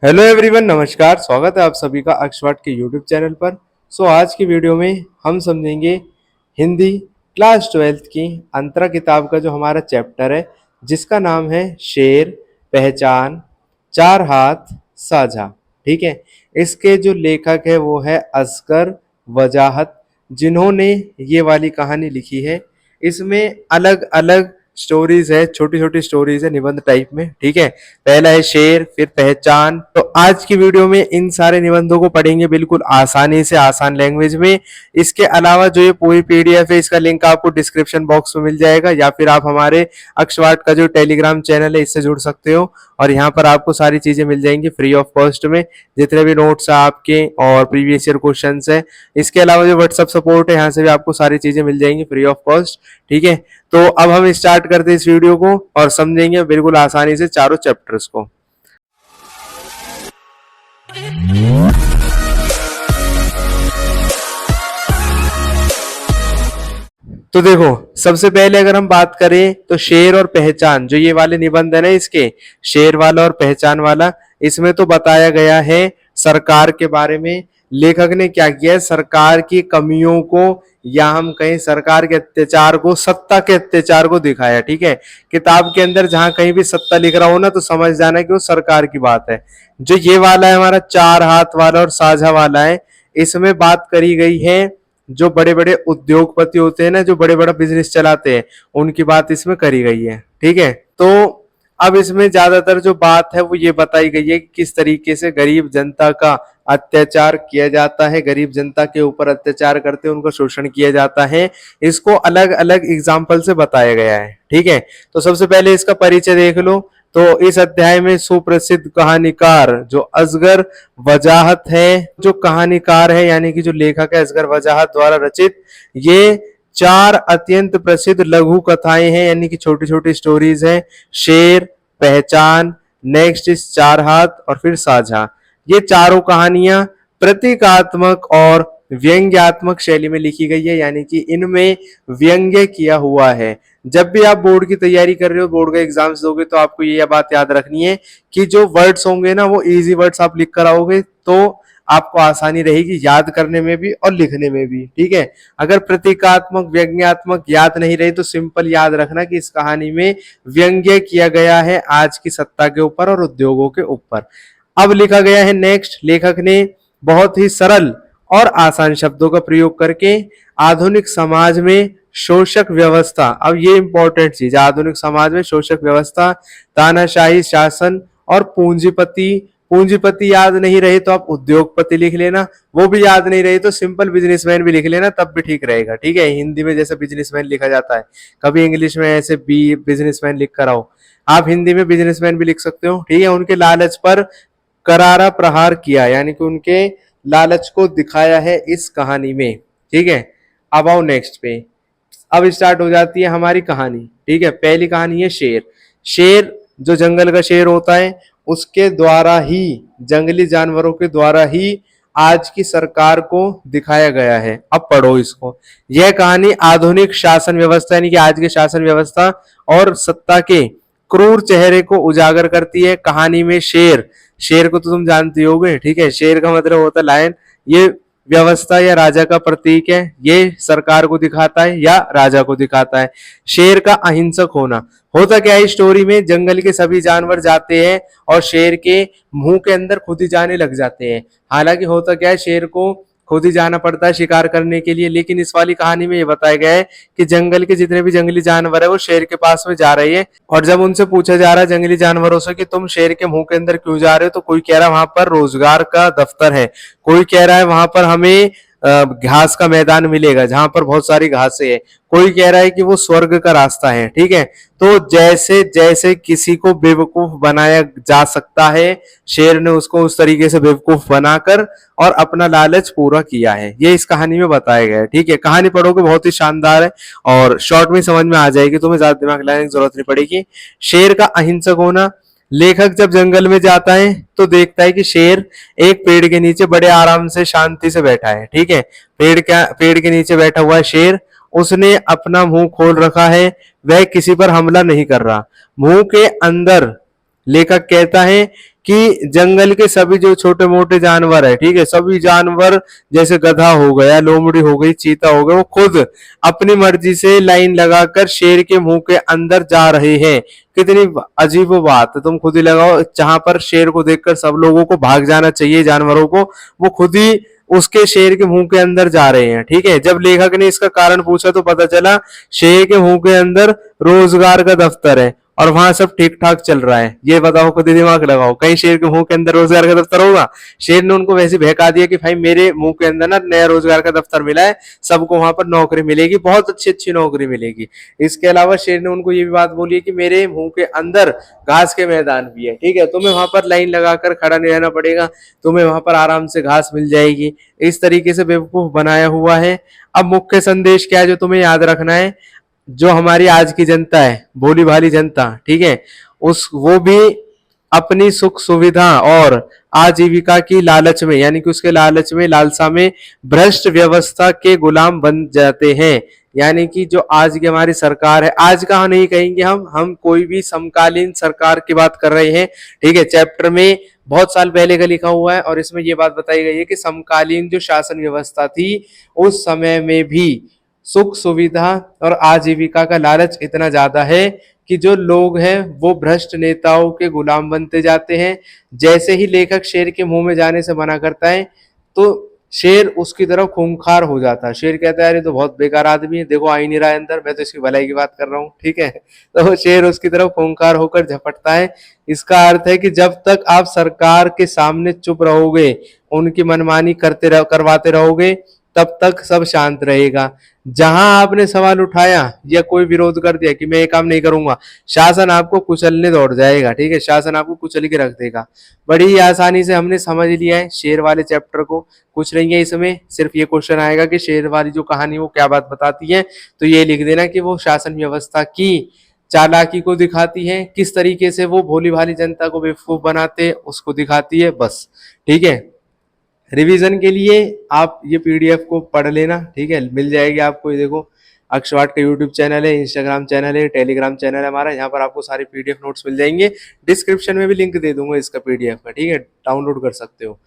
Hello everyone, नमस्कार। स्वागत है आप सभी का अक्षवाट के यूट्यूब चैनल पर। आज की वीडियो में हम समझेंगे हिंदी क्लास 12th की अंतरा किताब का जो हमारा चैप्टर है, जिसका नाम है शेर, पहचान, चार हाथ, साझा। ठीक है। इसके जो लेखक है वो है असगर वजाहत, जिन्होंने ये वाली कहानी लिखी है। इसमें अलग अलग स्टोरीज है, छोटी छोटी स्टोरीज है निबंध टाइप में। ठीक है। पहला है शेर, फिर पहचान। तो आज की वीडियो में इन सारे निबंधों को पढ़ेंगे बिल्कुल आसानी से, आसान लैंग्वेज में। इसके अलावा जो ये पूरी पीडीएफ है, इसका लिंक आपको डिस्क्रिप्शन बॉक्स में मिल जाएगा, या फिर आप हमारे अक्षवाट का जो टेलीग्राम चैनल है इससे जुड़ सकते हो। और यहाँ पर आपको सारी चीजें मिल जाएंगी फ्री ऑफ कॉस्ट में, जितने भी नोट्स है आपके और प्रीवियस ईयर क्वेश्चन है। इसके अलावा जो व्हाट्सएप सपोर्ट है, यहाँ से भी आपको सारी चीजें मिल जाएंगी फ्री ऑफ कॉस्ट। ठीक है। तो अब हम स्टार्ट करते हैं इस वीडियो को और समझेंगे बिल्कुल आसानी से चारों चैप्टर्स को। तो देखो, सबसे पहले अगर हम बात करें तो शेर और पहचान, जो ये वाले निबंध है ना, इसके शेर वाला और पहचान वाला, इसमें तो बताया गया है सरकार के बारे में। लेखक ने क्या किया है, सरकार की कमियों को, या हम कहें सरकार के अत्याचार को, सत्ता के अत्याचार को दिखाया। ठीक है। किताब के अंदर जहां कहीं भी सत्ता लिख रहा हो ना, तो समझ जाना कि वो सरकार की बात है। जो ये वाला है हमारा चार हाथ वाला और साझा वाला है, इसमें बात करी गई है जो बड़े बड़े उद्योगपति होते हैं ना, जो बड़े बड़ा बिजनेस चलाते हैं, उनकी बात इसमें करी गई है। ठीक है। तो अब इसमें ज्यादातर जो बात है वो ये बताई गई है कि किस तरीके से गरीब जनता का अत्याचार किया जाता है, गरीब जनता के ऊपर अत्याचार करते हैं, उनका शोषण किया जाता है। इसको अलग अलग एग्जाम्पल से बताया गया है। ठीक है। तो सबसे पहले इसका परिचय देख लो। तो इस अध्याय में सुप्रसिद्ध कहानीकार जो असगर वजाहत है, जो कहानीकार है यानी कि जो लेखक है असगर वजाहत द्वारा रचित, ये चार अत्यंत प्रसिद्ध लघु कथाएं हैं, यानी कि छोटी छोटी स्टोरीज हैं। शेर, पहचान, नेक्स्ट इस चार हाथ और फिर साझा। ये चारों कहानियां प्रतीकात्मक और व्यंग्यात्मक शैली में लिखी गई है, यानी कि इनमें व्यंग्य किया हुआ है। जब भी आप बोर्ड की तैयारी कर रहे हो, बोर्ड का एग्जाम्स दोगे, तो आपको ये बात याद रखनी है कि जो वर्ड्स होंगे ना, वो इजी वर्ड्स आप लिख कर आओगे, तो आपको आसानी रहेगी याद करने में भी और लिखने में भी। ठीक है। अगर प्रतीकात्मक, व्यंग्यात्मक याद नहीं रही, तो सिंपल याद रखना कि इस कहानी में व्यंग्य किया गया है आज की सत्ता के ऊपर और उद्योगों के ऊपर। अब लिखा गया है नेक्स्ट, लेखक ने बहुत ही सरल और आसान शब्दों का प्रयोग करके आधुनिक समाज में शोषक व्यवस्था, अब ये इंपॉर्टेंट चीज, आधुनिक समाज में शोषक व्यवस्था, तानाशाही शासन और पूंजीपति, पूंजीपति याद नहीं रहे तो आप उद्योगपति लिख लेना, वो भी याद नहीं रहे तो सिंपल बिजनेसमैन भी लिख लेना, तब भी ठीक रहेगा। ठीक है। हिंदी में जैसे बिजनेसमैन लिखा जाता है, कभी इंग्लिश में ऐसे बी बिजनेसमैन लिख कर आओ, आप हिंदी में बिजनेसमैन भी लिख सकते हो। ठीक है। उनके लालच पर करारा प्रहार किया, यानी कि उनके लालच को दिखाया है इस कहानी में। ठीक है। अब आओ नेक्स्ट पे। अब स्टार्ट हो जाती है हमारी कहानी। ठीक है। पहली कहानी है शेर। शेर जो जंगल का शेर होता है, उसके द्वारा ही, जंगली जानवरों के द्वारा ही आज की सरकार को दिखाया गया है। अब पढ़ो इसको। यह कहानी आधुनिक शासन व्यवस्था, यानी कि आज के शासन व्यवस्था और सत्ता के क्रूर चेहरे को उजागर करती है। कहानी में शेर, शेर को तो तुम जानते होगे। ठीक है। शेर का मतलब होता है लायन। ये व्यवस्था या राजा का प्रतीक है, ये सरकार को दिखाता है या राजा को दिखाता है। शेर का अहिंसक होना, होता क्या है स्टोरी में, जंगल के सभी जानवर जाते हैं और शेर के मुंह के अंदर खुद ही जाने लग जाते हैं। हालांकि होता क्या है, शेर को खुद ही जाना पड़ता है शिकार करने के लिए, लेकिन इस वाली कहानी में ये बताया गया है कि जंगल के जितने भी जंगली जानवर है वो शेर के पास में जा रही है। और जब उनसे पूछा जा रहा है जंगली जानवरों से कि तुम शेर के मुंह के अंदर क्यों जा रहे हो, तो कोई कह रहा है वहां पर रोजगार का दफ्तर है, कोई कह रहा है वहां पर हमें घास का मैदान मिलेगा जहां पर बहुत सारी घासें है, कोई कह रहा है कि वो स्वर्ग का रास्ता है। ठीक है। तो जैसे जैसे किसी को बेवकूफ बनाया जा सकता है, शेर ने उसको उस तरीके से बेवकूफ बनाकर और अपना लालच पूरा किया है। ये इस कहानी में बताया गया है। ठीक है। कहानी पढ़ोगे बहुत ही शानदार है और शॉर्ट में समझ में आ जाएगी, तुम्हें ज्यादा दिमाग लगाने की जरूरत नहीं पड़ेगी। शेर का अहिंसक होना, लेखक जब जंगल में जाता है तो देखता है कि शेर एक पेड़ के नीचे बड़े आराम से शांति से बैठा है। ठीक है। पेड़ के नीचे बैठा हुआ है शेर, उसने अपना मुंह खोल रखा है, वह किसी पर हमला नहीं कर रहा। मुंह के अंदर लेखक कहता है कि जंगल के सभी जो छोटे मोटे जानवर है, ठीक है, सभी जानवर जैसे गधा हो गया, लोमड़ी हो गई, चीता हो गया, वो खुद अपनी मर्जी से लाइन लगाकर शेर के मुंह के अंदर जा रहे हैं। कितनी अजीब बात है, तुम खुद ही लगाओ। जहां पर शेर को देखकर सब लोगों को भाग जाना चाहिए जानवरों को, वो खुद ही उसके शेर के मुंह के अंदर जा रहे हैं। ठीक है, जब लेखक ने इसका कारण पूछा तो पता चला शेर के मुंह के अंदर रोजगार का दफ्तर है और वहां सब ठीक ठाक चल रहा है। ये बताओ, खुद ही दिमाग लगाओ, कहीं शेर के मुंह के अंदर रोजगार का दफ्तर होगा? शेर ने उनको वैसे बहका दिया कि भाई मेरे मुंह के अंदर ना नया रोजगार का दफ्तर मिला है, सबको वहां पर नौकरी मिलेगी, बहुत अच्छी अच्छी नौकरी मिलेगी। इसके अलावा शेर ने उनको ये भी बात बोली है कि मेरे मुंह के अंदर घास के मैदान भी है, ठीक है, तुम्हें वहां पर लाइन लगाकर खड़ा नहीं रहना पड़ेगा, तुम्हें वहां पर आराम से घास मिल जाएगी। इस तरीके से बेवकूफ बनाया हुआ है। अब मुख्य संदेश क्या है जो तुम्हें याद रखना है? जो हमारी आज की जनता है, भोली भाली जनता, ठीक है, वो भी अपनी सुख सुविधा और आजीविका की लालच में, यानी कि उसके लालच में, लालसा में भ्रष्ट व्यवस्था के गुलाम बन जाते हैं। यानी कि जो आज की हमारी सरकार है, आज का नहीं कहेंगे हम कोई भी समकालीन सरकार की बात कर रहे हैं। ठीक है, चैप्टर में बहुत साल पहले का लिखा हुआ है और इसमें यह बात बताई गई है कि समकालीन जो शासन व्यवस्था थी उस समय में भी सुख सुविधा और आजीविका का लालच इतना ज्यादा है कि जो लोग हैं वो भ्रष्ट नेताओं के गुलाम बनते जाते हैं। जैसे ही लेखक शेर के मुंह में जाने से मना करता है तो शेर उसकी तरफ खूंखार हो जाता है। शेर कहता है अरे तो बहुत बेकार आदमी है, देखो आ ही नहीं रहा है अंदर, मैं तो इसकी भलाई की बात कर रहा हूँ, ठीक है। तो शेर उसकी तरफ खूंखार होकर झपटता है। इसका अर्थ है कि जब तक आप सरकार के सामने चुप रहोगे, उनकी मनमानी करवाते रहोगे, तब तक सब शांत रहेगा। जहां आपने सवाल उठाया या कोई विरोध कर दिया कि मैं ये काम नहीं करूंगा, शासन आपको कुचलने दौड़ जाएगा। ठीक है, शासन आपको कुचल के रख देगा। बड़ी आसानी से हमने समझ लिया है शेर वाले चैप्टर को। कुछ नहीं है इसमें, सिर्फ ये क्वेश्चन आएगा कि शेर वाली जो कहानी वो क्या बात बताती है, तो ये लिख देना कि वो शासन व्यवस्था की चालाकी को दिखाती है, किस तरीके से वो भोली भाली जनता को बेवकूफ बनाते उसको दिखाती है, बस। ठीक है, रिवीजन के लिए आप ये पीडीएफ को पढ़ लेना, ठीक है, मिल जाएगी आपको। ये देखो, अक्षवाट का यूट्यूब चैनल है, इंस्टाग्राम चैनल है, टेलीग्राम चैनल है हमारा, यहाँ पर आपको सारे पीडीएफ नोट्स मिल जाएंगे। डिस्क्रिप्शन में भी लिंक दे दूंगा इसका पीडीएफ का, ठीक है, डाउनलोड कर सकते हो।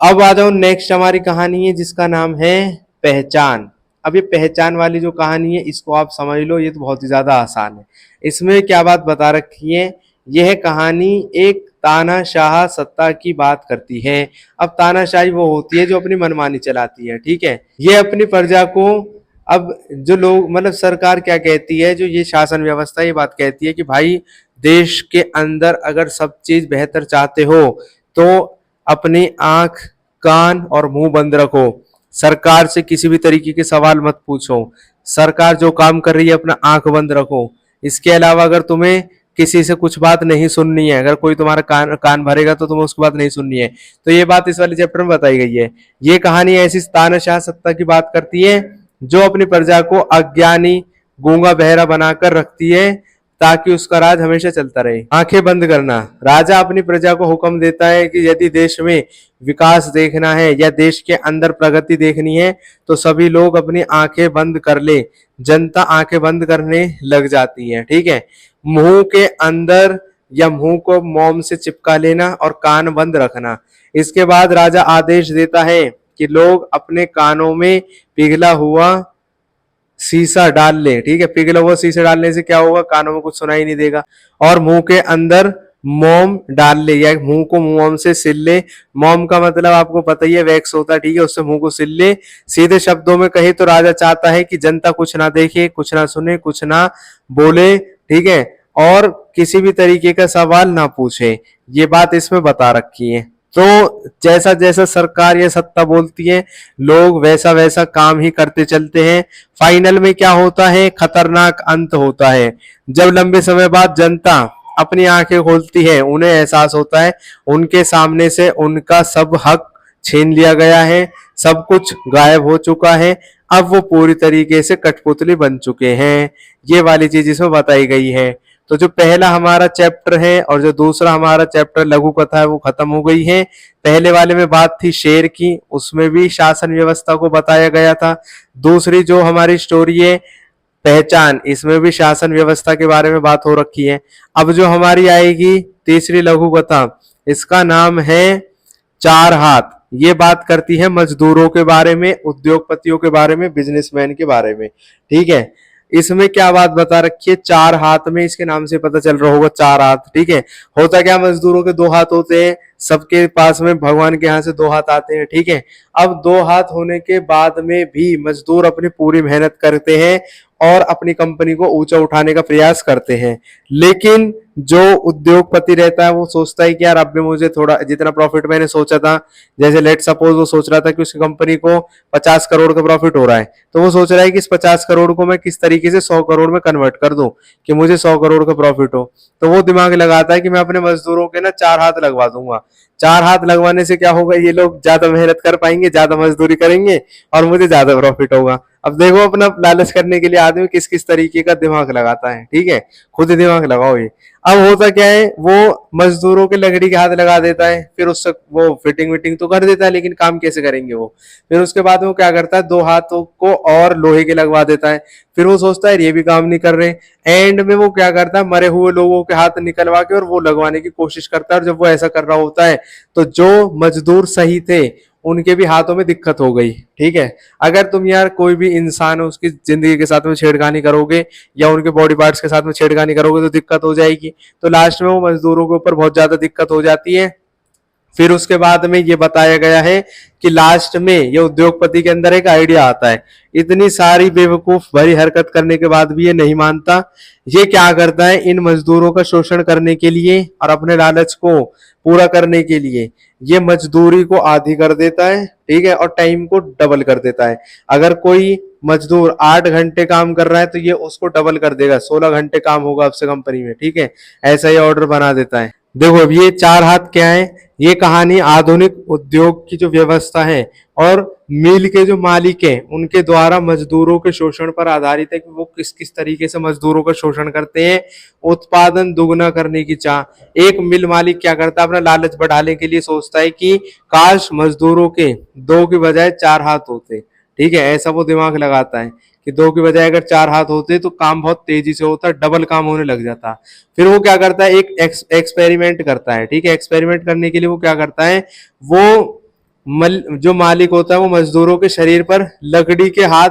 अब आ जाओ, नेक्स्ट हमारी कहानी है जिसका नाम है पहचान। अब ये पहचान वाली जो कहानी है इसको आप समझ लो, ये तो बहुत ही ज्यादा आसान है। इसमें क्या बात बता रखी है? यह कहानी एक तानाशाह सत्ता की बात करती है। अब तानाशाही वो होती है जो अपनी मनमानी चलाती है, ठीक है। ये अपनी प्रजा को, अब जो लोग, मतलब सरकार क्या कहती है, जो ये शासन व्यवस्था ये बात कहती है कि भाई देश के अंदर अगर सब चीज बेहतर चाहते हो तो अपनी आंख, कान और मुंह बंद रखो। सरकार से किसी भी तरीके के सवाल मत पूछो। सरकार जो काम कर रही है अपना आंख बंद रखो। इसके अलावा अगर तुम्हें किसी से कुछ बात नहीं सुननी है, अगर कोई तुम्हारा कान भरेगा तो तुम्हें उसकी बात नहीं सुननी है। तो ये बात इस वाले चैप्टर में बताई गई है। ये कहानी ऐसी तानाशाह सत्ता की बात करती है जो अपनी प्रजा को अज्ञानी, गूंगा बहरा बनाकर रखती है ताकि उसका राज हमेशा चलता रहे। आंखें बंद करना। राजा अपनी प्रजा को हुक्म देता है कि यदि देश में विकास देखना है या देश के अंदर प्रगति देखनी है तो सभी लोग अपनी आंखें बंद कर ले। जनता आंखें बंद करने लग जाती है, ठीक है। मुंह के अंदर या मुंह को मोम से चिपका लेना और कान बंद रखना। इसके बाद राजा आदेश देता है कि लोग अपने कानों में पिघला हुआ शीशा डाल ले, ठीक है। पिघला हुआ शीशा डालने से क्या होगा? कानों में कुछ सुनाई नहीं देगा। और मुंह के अंदर मोम डाल ले या मुंह को मोम से सिल ले। मोम का मतलब आपको पता ही है, वैक्स होता है, ठीक है, उससे मुंह को सिल ले। सीधे शब्दों में कहे तो राजा चाहता है कि जनता कुछ ना देखे, कुछ ना सुने, कुछ ना बोले, ठीक है, और किसी भी तरीके का सवाल ना पूछे। ये बात इसमें बता रखी है। तो जैसा जैसा सरकार या सत्ता बोलती है लोग वैसा वैसा काम ही करते चलते हैं। फाइनल में क्या होता है? खतरनाक अंत होता है। जब लंबे समय बाद जनता अपनी आंखें खोलती है, उन्हें एहसास होता है उनके सामने से उनका सब हक छीन लिया गया है, सब कुछ गायब हो चुका है। अब वो पूरी तरीके से कठपुतली बन चुके हैं। ये वाली चीज इसमें बताई गई है। तो जो पहला हमारा चैप्टर है और जो दूसरा हमारा चैप्टर लघु कथा है वो खत्म हो गई है। पहले वाले में बात थी शेर की, उसमें भी शासन व्यवस्था को बताया गया था। दूसरी जो हमारी स्टोरी है पहचान, इसमें भी शासन व्यवस्था के बारे में बात हो रखी है। अब जो हमारी आएगी तीसरी लघु कथा, इसका नाम है चार हाथ। ये बात करती है मजदूरों के बारे में, उद्योगपतियों के बारे में, बिजनेसमैन के बारे में। ठीक है, इसमें क्या बात बता रखी है, चार हाथ में, इसके नाम से पता चल रहा होगा चार हाथ। ठीक है, होता क्या, मजदूरों के दो हाथ होते हैं, सबके पास में भगवान के यहाँ से दो हाथ आते हैं। ठीक है, अब दो हाथ होने के बाद में भी मजदूर अपनी पूरी मेहनत करते हैं और अपनी कंपनी को ऊंचा उठाने का प्रयास करते हैं। लेकिन जो उद्योगपति रहता है वो सोचता है कि यार अब भी मुझे थोड़ा, जितना प्रॉफिट मैंने सोचा था, जैसे लेट सपोज वो सोच रहा था कि उसकी कंपनी को 50 करोड़ का प्रॉफिट हो रहा है, तो वो सोच रहा है कि इस 50 करोड़ को मैं किस तरीके से 100 करोड़ में कन्वर्ट कर दूं कि मुझे 100 करोड़ का प्रॉफिट हो। तो वो दिमाग लगाता है कि मैं अपने मजदूरों के ना चार हाथ लगवा दूंगा। चार हाथ लगवाने से क्या होगा, ये लोग ज्यादा मेहनत कर पाएंगे, ज्यादा मजदूरी करेंगे और मुझे ज्यादा प्रॉफिट होगा। अब देखो अपना लालच करने के लिए आदमी किस किस तरीके का दिमाग लगाता है। ठीक है, खुद दिमाग लगाओ ये। अब होता क्या है, वो मजदूरों के लकड़ी के हाथ लगा देता है, फिर उससे वो फिटिंग विटिंग तो कर देता है, लेकिन काम कैसे करेंगे वो। फिर उसके बाद वो क्या करता है, दो हाथों को और लोहे के लगवा देता है। फिर वो सोचता है ये भी काम नहीं कर रहे, एंड में वो क्या करता है, मरे हुए लोगों के हाथ निकलवा के और वो लगवाने की कोशिश करता है। और जब वो ऐसा कर रहा होता है तो जो मजदूर सही थे उनके भी हाथों में दिक्कत हो गई। ठीक है, अगर तुम यार कोई भी इंसान हो उसकी जिंदगी के साथ में छेड़खानी करोगे या उनके बॉडी पार्ट्स के साथ में छेड़खानी करोगे तो दिक्कत हो जाएगी। तो लास्ट में वो मजदूरों के ऊपर बहुत ज्यादा दिक्कत हो जाती है। फिर उसके बाद में ये बताया गया है कि लास्ट में ये उद्योगपति के अंदर एक आइडिया आता है। इतनी सारी बेवकूफ भरी हरकत करने के बाद भी ये नहीं मानता। ये क्या करता है, इन मजदूरों का शोषण करने के लिए और अपने लालच को पूरा करने के लिए ये मजदूरी को आधी कर देता है। ठीक है, और टाइम को डबल कर देता है। अगर कोई मजदूर 8 घंटे काम कर रहा है तो ये उसको डबल कर देगा, 16 घंटे काम होगा आपसे कंपनी में। ठीक है, ऐसा ही ऑर्डर बना देता है। देखो अब ये चार हाथ क्या है, ये कहानी आधुनिक उद्योग की जो व्यवस्था है और मिल के जो मालिक है उनके द्वारा मजदूरों के शोषण पर आधारित है कि वो किस किस तरीके से मजदूरों का शोषण करते हैं। उत्पादन दुगना करने की चाह, एक मिल मालिक क्या करता है, अपना लालच बढ़ाने के लिए सोचता है कि काश मजदूरों के दो की बजाय चार हाथ होते। ठीक है, ऐसा वो दिमाग लगाता है कि दो की बजाय अगर चार हाथ होते तो काम बहुत तेजी से होता, डबल काम होने लग जाता। फिर वो क्या करता है, एक एक्सपेरिमेंट करता है। ठीक है, एक्सपेरिमेंट करने के लिए वो क्या करता है, वो जो मालिक होता है वो मजदूरों के शरीर पर लकड़ी के हाथ,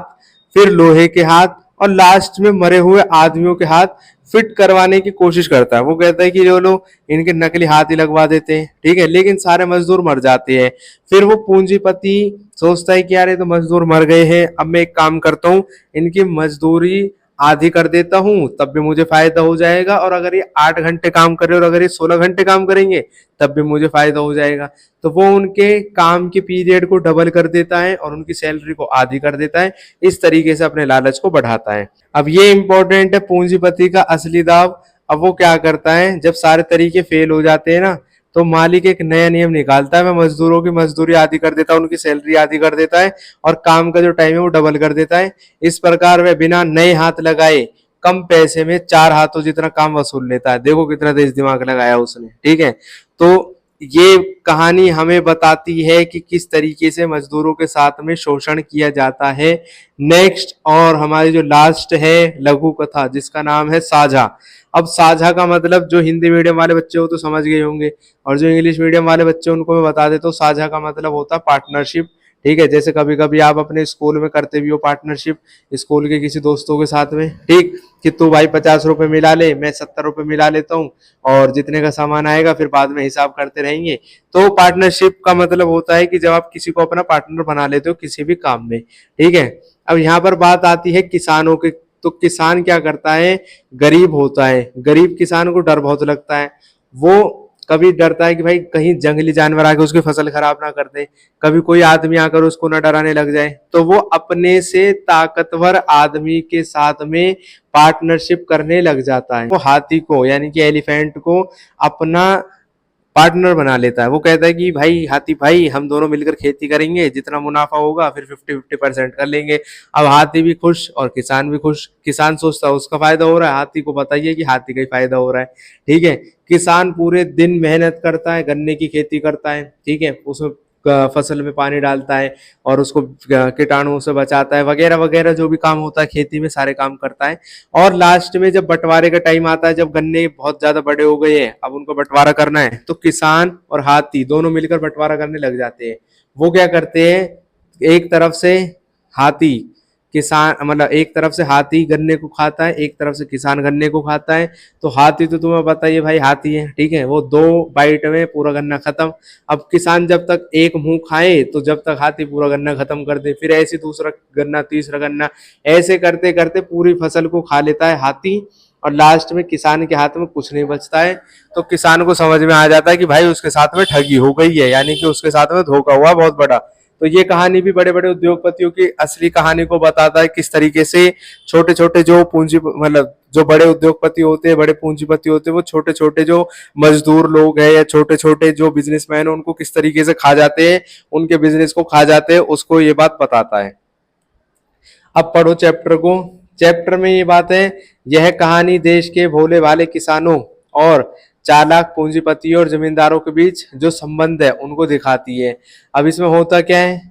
फिर लोहे के हाथ और लास्ट में मरे हुए आदमियों के हाथ फिट करवाने की कोशिश करता है। वो कहता है कि जो लोग इनके नकली हाथ ही लगवा देते हैं। ठीक है, लेकिन सारे मजदूर मर जाते हैं। फिर वो पूंजीपति सोचता है कि यार ये तो मजदूर मर गए हैं, अब मैं एक काम करता हूँ, इनकी मजदूरी आधी कर देता हूँ, तब भी मुझे फायदा हो जाएगा। और अगर ये 8 घंटे काम करे और अगर ये 16 घंटे काम करेंगे तब भी मुझे फायदा हो जाएगा। तो वो उनके काम के पीरियड को डबल कर देता है और उनकी सैलरी को आधी कर देता है। इस तरीके से अपने लालच को बढ़ाता है। अब ये इंपॉर्टेंट है, पूंजीपति का असली दाव। अब वो क्या करता है, जब सारे तरीके फेल हो जाते हैं ना, तो मालिक एक नया नियम निकालता है, मैं मजदूरों की मजदूरी आधी कर देता है, उनकी सैलरी आधी कर देता है और काम का जो टाइम है वो डबल कर देता है। इस प्रकार वह बिना नए हाथ लगाए कम पैसे में चार हाथों जितना काम वसूल लेता है। देखो कितना तेज दिमाग लगाया उसने। ठीक है, तो ये कहानी हमें बताती है कि किस तरीके से मजदूरों के साथ में शोषण किया जाता है। नेक्स्ट और हमारी जो लास्ट है लघु कथा, जिसका नाम है साझा। अब साझा का मतलब जो हिंदी मीडियम वाले बच्चे हो तो समझ गए होंगे, और जो इंग्लिश मीडियम वाले बच्चे उनको मैं बता देता हूँ। साझा का मतलब होता है पार्टनरशिप। ठीक है, जैसे कभी कभी आप अपने स्कूल में करते भी हो पार्टनरशिप, स्कूल के किसी दोस्तों के साथ में। ठीक, कि तू भाई 50 रुपए मिला ले, मैं 70 रुपए मिला लेता हूँ, और जितने का सामान आएगा फिर बाद में हिसाब करते रहेंगे। तो पार्टनरशिप का मतलब होता है कि जब आप किसी को अपना पार्टनर बना लेते हो किसी भी काम में। ठीक है, अब यहाँ पर बात आती है किसानों के। तो किसान क्या करता है, गरीब होता है, गरीब किसान को डर बहुत लगता है। वो कभी डरता है कि भाई कहीं जंगली जानवर आके उसकी फसल खराब ना कर दे, कभी कोई आदमी आकर उसको ना डराने लग जाए। तो वो अपने से ताकतवर आदमी के साथ में पार्टनरशिप करने लग जाता है। वो हाथी को यानी कि एलिफेंट को अपना पार्टनर बना लेता है। वो कहता है कि भाई हाथी भाई, हम दोनों मिलकर खेती करेंगे, जितना मुनाफा होगा फिर 50-50% कर लेंगे। अब हाथी भी खुश और किसान भी खुश। किसान सोचता है उसका फायदा हो रहा है, हाथी को बताइए कि हाथी का ही फायदा हो रहा है। ठीक है, किसान पूरे दिन मेहनत करता है, गन्ने की खेती करता है। ठीक है, उसमें फसल में पानी डालता है और उसको कीटाणुओं से बचाता है, वगैरह वगैरह जो भी काम होता है खेती में सारे काम करता है। और लास्ट में जब बंटवारे का टाइम आता है, जब गन्ने बहुत ज्यादा बड़े हो गए हैं, अब उनको बंटवारा करना है, तो किसान और हाथी दोनों मिलकर बंटवारा करने लग जाते हैं। वो क्या करते हैं, एक तरफ से हाथी किसान मतलब एक तरफ से हाथी गन्ने को खाता है, एक तरफ से किसान गन्ने को खाता है। तो हाथी तो तुम्हें बताइए भाई हाथी है, ठीक है, वो 2 बाइट में पूरा गन्ना खत्म। अब किसान जब तक एक मुंह खाए तो जब तक हाथी पूरा गन्ना खत्म कर दे, फिर ऐसे दूसरा गन्ना, तीसरा गन्ना, ऐसे करते करते पूरी फसल को खा लेता है हाथी। और लास्ट में किसान के हाथ में कुछ नहीं बचता है। तो किसान को समझ में आ जाता है कि भाई उसके साथ में ठगी हो गई है, यानी कि उसके साथ में धोखा हुआ बहुत बड़ा। तो ये कहानी भी बड़े बड़े उद्योगपतियों की असली कहानी को बताता है, किस तरीके से छोटे छोटे जो पूंजी मतलब जो बड़े उद्योगपति होते हैं, बड़े पूंजीपति होते हैं, वो छोटे छोटे जो मजदूर लोग हैं या छोटे छोटे जो बिजनेसमैन है उनको किस तरीके से खा जाते हैं, उनके बिजनेस को खा जाते हैं, उसको ये बात बताता है। अब पढ़ो चैप्टर को। चैप्टर में ये बात है, यह कहानी देश के भोले भाले किसानों और चालाक पूंजीपतियों और जमींदारों के बीच जो संबंध है उनको दिखाती है। अब इसमें होता क्या है,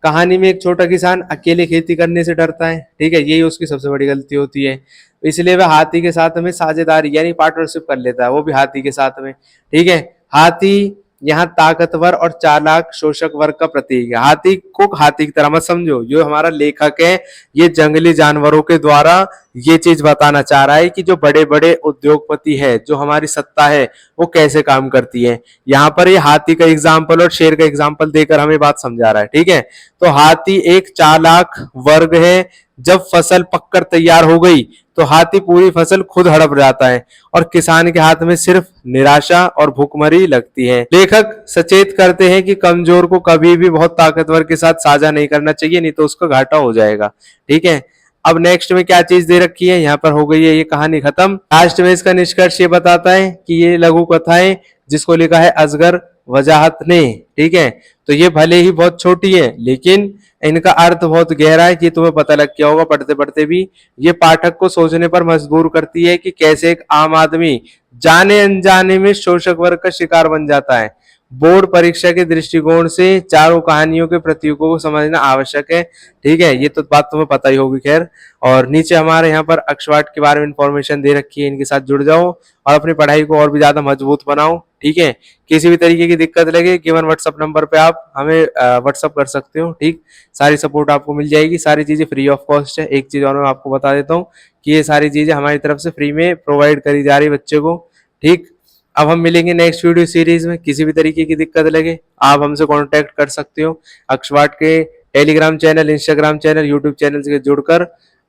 कहानी में एक छोटा किसान अकेले खेती करने से डरता है, ठीक है, यही उसकी सबसे बड़ी गलती होती है। इसलिए वह हाथी के साथ में साझेदारी यानी पार्टनरशिप कर लेता है, वो भी हाथी के साथ में, ठीक है। हाथी यहाँ ताकतवर और चालाक शोषक वर्ग का प्रतीक है। हाथी को हाथी की तरह मत समझो, जो हमारा लेखक है ये जंगली जानवरों के द्वारा ये चीज बताना चाह रहा है कि जो बड़े बड़े उद्योगपति है, जो हमारी सत्ता है, वो कैसे काम करती है। यहाँ पर ये हाथी का एग्जाम्पल और शेर का एग्जाम्पल देकर हमें बात समझा रहा है, ठीक है। तो हाथी एक चालाक वर्ग है। जब फसल पककर तैयार हो गई तो हाथी पूरी फसल खुद हड़प जाता है और किसान के हाथ में सिर्फ निराशा और भूखमरी लगती है। लेखक सचेत करते हैं कि कमजोर को कभी भी बहुत ताकतवर के साथ साझा नहीं करना चाहिए, नहीं तो उसका घाटा हो जाएगा, ठीक है। अब नेक्स्ट में क्या चीज दे रखी है, यहाँ पर हो गई है ये कहानी खत्म। लास्ट में इसका निष्कर्ष ये बताता है कि ये लघु कथाएं जिसको लिखा है असगर वजाहत ने, ठीक है, तो ये भले ही बहुत छोटी है लेकिन इनका अर्थ बहुत गहरा है कि तुम्हें पता लग गया होगा पढ़ते पढ़ते भी। ये पाठक को सोचने पर मजबूर करती है कि कैसे एक आम आदमी जाने अनजाने में शोषक वर्ग का शिकार बन जाता है। बोर्ड परीक्षा के दृष्टिकोण से चारों कहानियों के प्रतीकों को समझना आवश्यक है, ठीक है, ये तो बात तुम्हें पता ही होगी खैर। और नीचे हमारे यहाँ पर अक्षवाट के बारे में इंफॉर्मेशन दे रखी है, इनके साथ जुड़ जाओ और अपनी पढ़ाई को और भी ज्यादा मजबूत बनाओ, ठीक है। किसी भी तरीके की दिक्कत लगे गिवन व्हाट्सअप नंबर पे आप हमें व्हाट्सअप कर सकते हो, ठीक। सारी सपोर्ट आपको मिल जाएगी, सारी चीजें फ्री ऑफ कॉस्ट है। एक चीज और मैं आपको बता देता हूँ कि ये सारी चीजें हमारी तरफ से फ्री में प्रोवाइड करी जा रही है बच्चे को, ठीक। अब हम मिलेंगे नेक्स्ट वीडियो सीरीज में। किसी भी तरीके की दिक्कत लगे आप हमसे कांटेक्ट कर सकते हो। अक्षवाट के Telegram channel, Instagram channel, YouTube channel से जुड़कर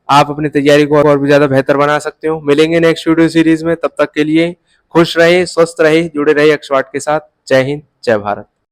आप अपनी तैयारी को और भी ज्यादा बेहतर बना सकते हो। मिलेंगे नेक्स्ट वीडियो सीरीज में, तब तक के लिए खुश रहे, स्वस्थ रहे, जुड़े रहे अक्षवाट के साथ। जय हिंद, जय भारत।